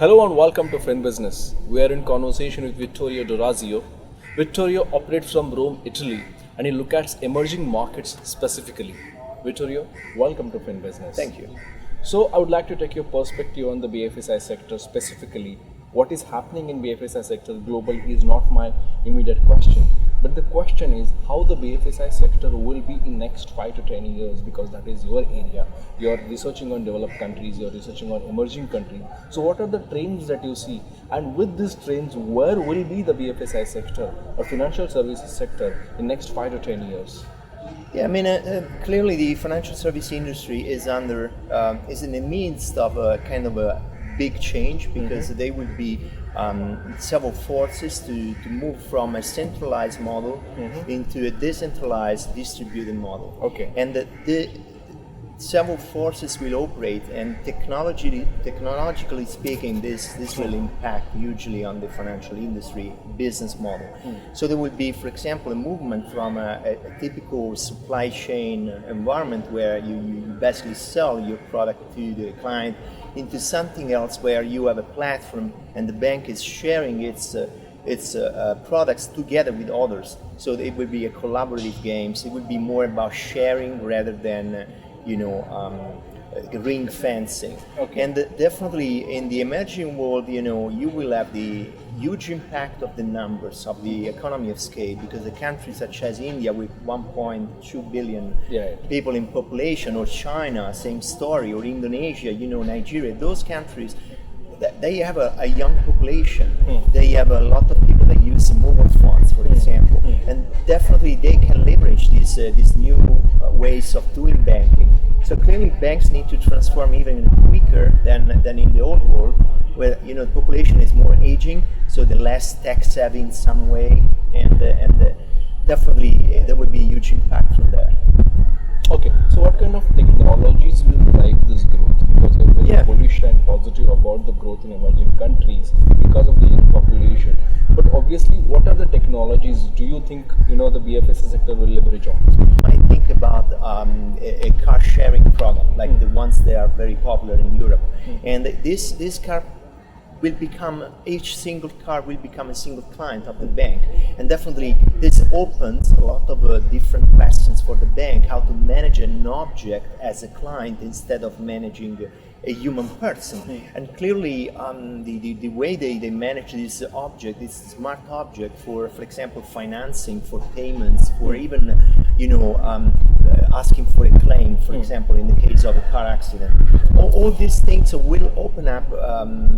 Hello and welcome to Friend Business. We are in conversation with Vittorio Dorazio. Vittorio operates from Rome, Italy, and he looks at emerging markets specifically. Vittorio, welcome to Friend Business. Thank you. So, I would like to take your perspective on the BFSI sector specifically. What is happening in BFSI sector globally is not my immediate question, but the question is how the BFSI sector will be in next 5 to 10 years, because that is your area. You are researching on developed countries, you are researching on emerging countries. So what are the trends that you see? And with these trends, where will be the BFSI sector or financial services sector in next 5 to 10 years? Yeah, I mean, clearly the financial service industry is in the midst of a kind of a big change because there will be several forces to move from a centralized model into a decentralized distributed model. Okay. And the several forces will operate, and technologically speaking, this will impact hugely on the financial industry business model. So there will be, for example, a movement from a typical supply chain environment where you basically sell your product to the client into something else where you have a platform and the bank is sharing its products together with others. So it will be a collaborative game. So it will be more about sharing rather than ring fencing. Okay. And definitely in the emerging world, you will have the huge impact of the numbers of the economy of scale, because the countries such as India with 1.2 billion people in population, or China, same story, or Indonesia, Nigeria, those countries, they have a young population. They have a lot of people that use mobile phones, for example, and definitely they can leverage these new ways of doing banking. So clearly, banks need to transform even quicker than in the old world, where the population is more aging, so the less tech savvy in some way, and definitely there will be a huge impact from there. Okay, so what kind of technologies will drive this growth? Because you're very bullish and positive about the growth in emerging countries because of the young population. But obviously, what are the technologies do you think the BFSI sector will leverage on? I think about a car sharing product like the ones that are very popular in Europe, and this car will become, each single car will become a single client of the bank, and definitely this opens a lot of different questions for the bank, how to manage an object as a client instead of managing a human person. And clearly the way they manage this object, this smart object, for example financing, for payments, for even asking for a claim, for example, in the case of a car accident. All these things will open up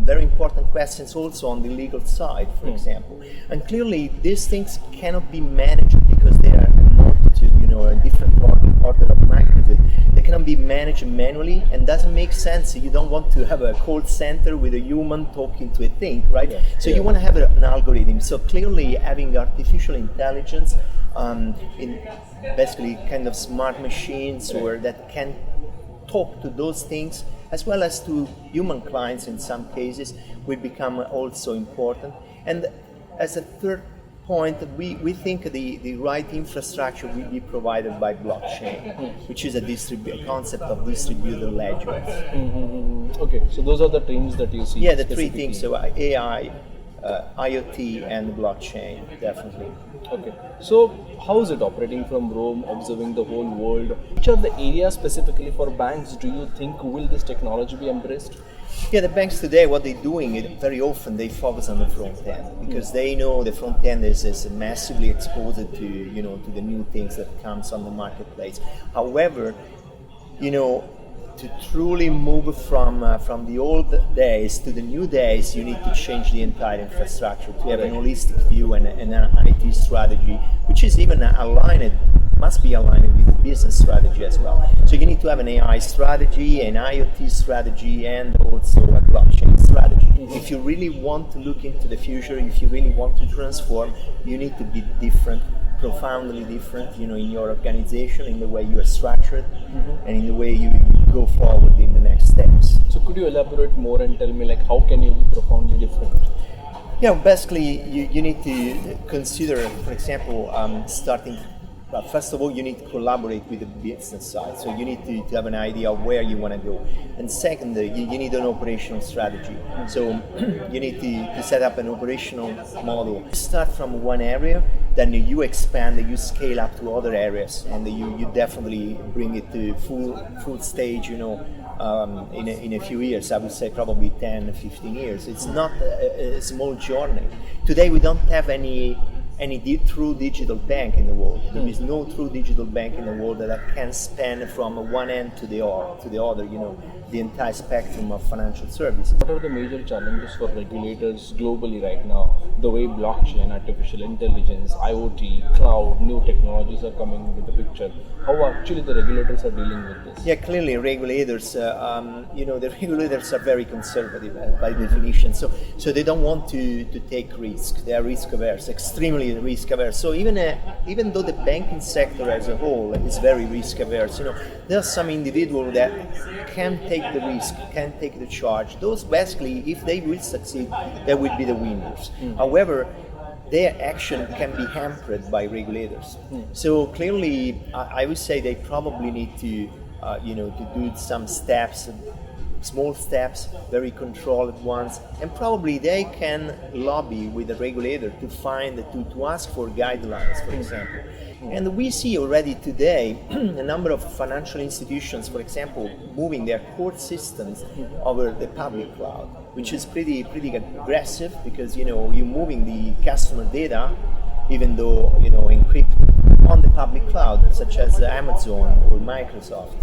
very important questions also on the legal side, for example. And clearly these things cannot be managed because they are a multitude, a different order of magnitude. They cannot be managed manually, and doesn't make sense. You don't want to have a call center with a human talking to a thing, right? So you want to have an algorithm. So clearly having artificial intelligence in basically kind of smart machines or that can talk to those things as well as to human clients in some cases will become also important. And as a third point, we think the right infrastructure will be provided by blockchain, which is a concept of distributed ledgers. Okay, so those are the trends that you see. Yeah, the three things, so AI, IoT and blockchain, definitely. Okay, so how is it operating from Rome, observing the whole world? Which are the areas specifically for banks do you think will this technology be embraced? Yeah, the banks today, what they're doing, very often they focus on the front end because they know the front end is massively exposed to to the new things that comes on the marketplace. However, to truly move from the old days to the new days, you need to change the entire infrastructure to have an holistic view and an IT strategy, which is even must be aligned with the business strategy as well. So you need to have an AI strategy, an IoT strategy, and also a blockchain strategy. If you really want to look into the future, if you really want to transform, you need to be different, profoundly different, in your organization, in the way you are structured, and in the way you go forward in the next steps. So could you elaborate more and tell me how can you be profoundly different? Yeah, basically you need to consider, for example, starting Well, first of all, you need to collaborate with the business side. So you need to have an idea of where you want to go. And second, you need an operational strategy. So you need to set up an operational model. You start from one area, then you expand, you scale up to other areas, and you definitely bring it to full stage, in a few years. I would say probably 10, 15 years. It's not a small journey. Today we don't have any true digital bank in the world. There is no true digital bank in the world that can span from one end to the other, the entire spectrum of financial services. What are the major challenges for regulators globally right now? The way blockchain, artificial intelligence, IoT, cloud, new technologies are coming into the picture. How actually the regulators are dealing with this? Yeah, clearly regulators, the regulators are very conservative by definition. So they don't want to take risk. They are risk averse, extremely risk averse. So even though the banking sector as a whole is very risk averse, there are some individuals that can take the risk, can take the charge. Those basically, if they will succeed, they will be the winners. However, their action can be hampered by regulators. So clearly, I would say they probably need to do some steps, small steps, very controlled ones, and probably they can lobby with the regulator to ask for guidelines, for example. And we see already today a number of financial institutions, for example, moving their core systems over the public cloud, which is pretty aggressive because you're moving the customer data, even though encrypted, on the public cloud, such as Amazon or Microsoft,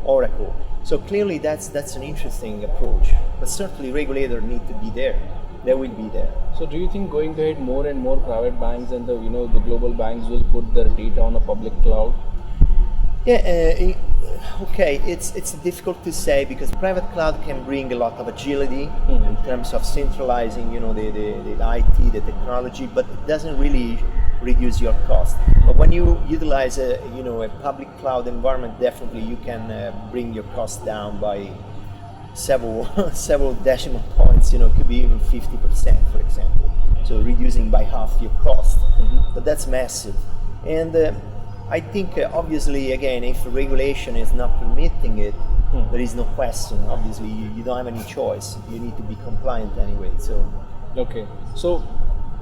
Oracle. So clearly that's an interesting approach, but certainly regulators need to be there. They will be there. So do you think going ahead more and more private banks and the global banks will put their data on a public cloud? Yeah, okay, it's difficult to say because private cloud can bring a lot of agility in terms of centralizing, the IT, the technology, but it doesn't really reduce your cost. But when you utilize a public cloud environment, definitely you can bring your cost down by several decimal points. It could be even 50%, for example. So reducing by half your cost. But that's massive. And I think obviously, again, if regulation is not permitting it, there is no question. Obviously, you don't have any choice. You need to be compliant anyway. So. Okay. So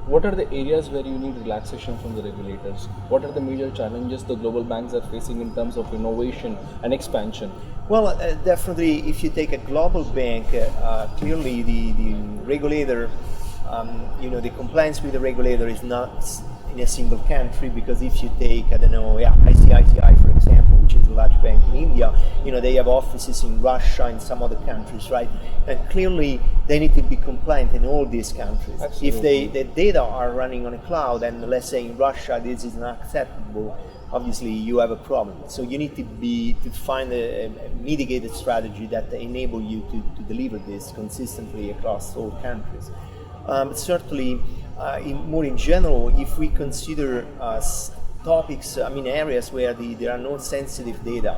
what are the areas where you need relaxation from the regulators? What are the major challenges the global banks are facing in terms of innovation and expansion? Well, definitely, if you take a global bank, clearly the regulator, the compliance with the regulator is not in a single country, because if you take, ICICI, for example, which is a large bank in India, they have offices in Russia and some other countries, right? And clearly, they need to be compliant in all these countries. Absolutely. If the data are running on a cloud, and let's say in Russia this is not acceptable, obviously you have a problem. So you need to find a mitigated strategy that enable you to deliver this consistently across all countries. But certainly, more in general, if we consider topics, areas where there are no sensitive data,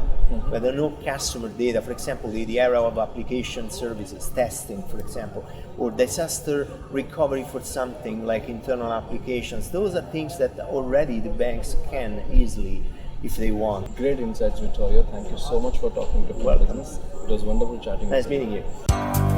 where there are no customer data, for example, the area of application services, testing, for example, or disaster recovery for something like internal applications, those are things that already the banks can easily, if they want. Great insights, Vittorio. Thank you so much for talking to me. Welcome. It was wonderful chatting with you. Nice meeting you.